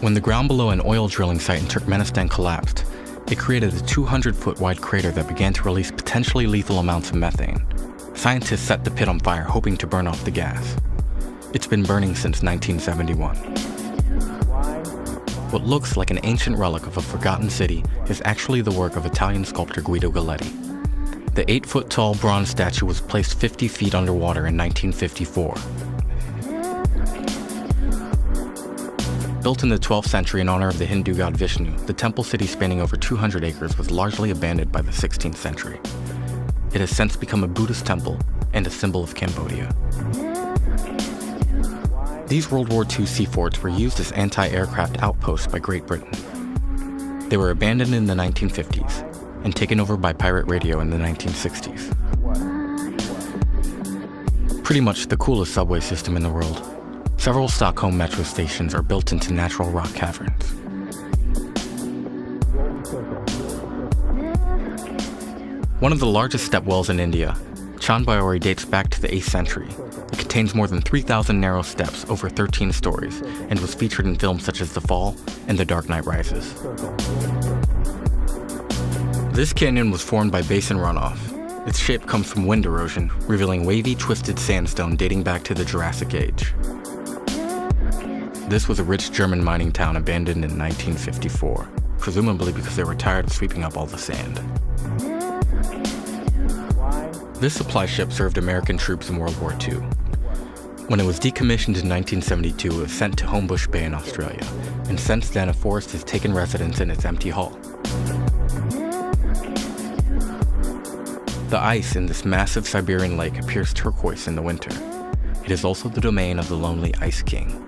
When the ground below an oil drilling site in Turkmenistan collapsed, it created a 200-foot wide crater that began to release potentially lethal amounts of methane. Scientists set the pit on fire, hoping to burn off the gas. It's been burning since 1971. What looks like an ancient relic of a forgotten city is actually the work of Italian sculptor Guido Galletti. The 8-foot-tall bronze statue was placed 50 feet underwater in 1954. Built in the 12th century in honor of the Hindu god Vishnu, the temple city spanning over 200 acres was largely abandoned by the 16th century. It has since become a Buddhist temple and a symbol of Cambodia. These World War II sea forts were used as anti-aircraft outposts by Great Britain. They were abandoned in the 1950s and taken over by pirate radio in the 1960s. Pretty much the coolest subway system in the world. Several Stockholm metro stations are built into natural rock caverns. One of the largest step wells in India, Chandbayori, dates back to the 8th century. It contains more than 3,000 narrow steps over 13 stories and was featured in films such as The Fall and The Dark Knight Rises. This canyon was formed by basin runoff. Its shape comes from wind erosion, revealing wavy, twisted sandstone dating back to the Jurassic Age. This was a rich German mining town abandoned in 1954, presumably because they were tired of sweeping up all the sand. This supply ship served American troops in World War II. When it was decommissioned in 1972, it was sent to Homebush Bay in Australia, and since then a forest has taken residence in its empty hull. The ice in this massive Siberian lake appears turquoise in the winter. It is also the domain of the lonely Ice King.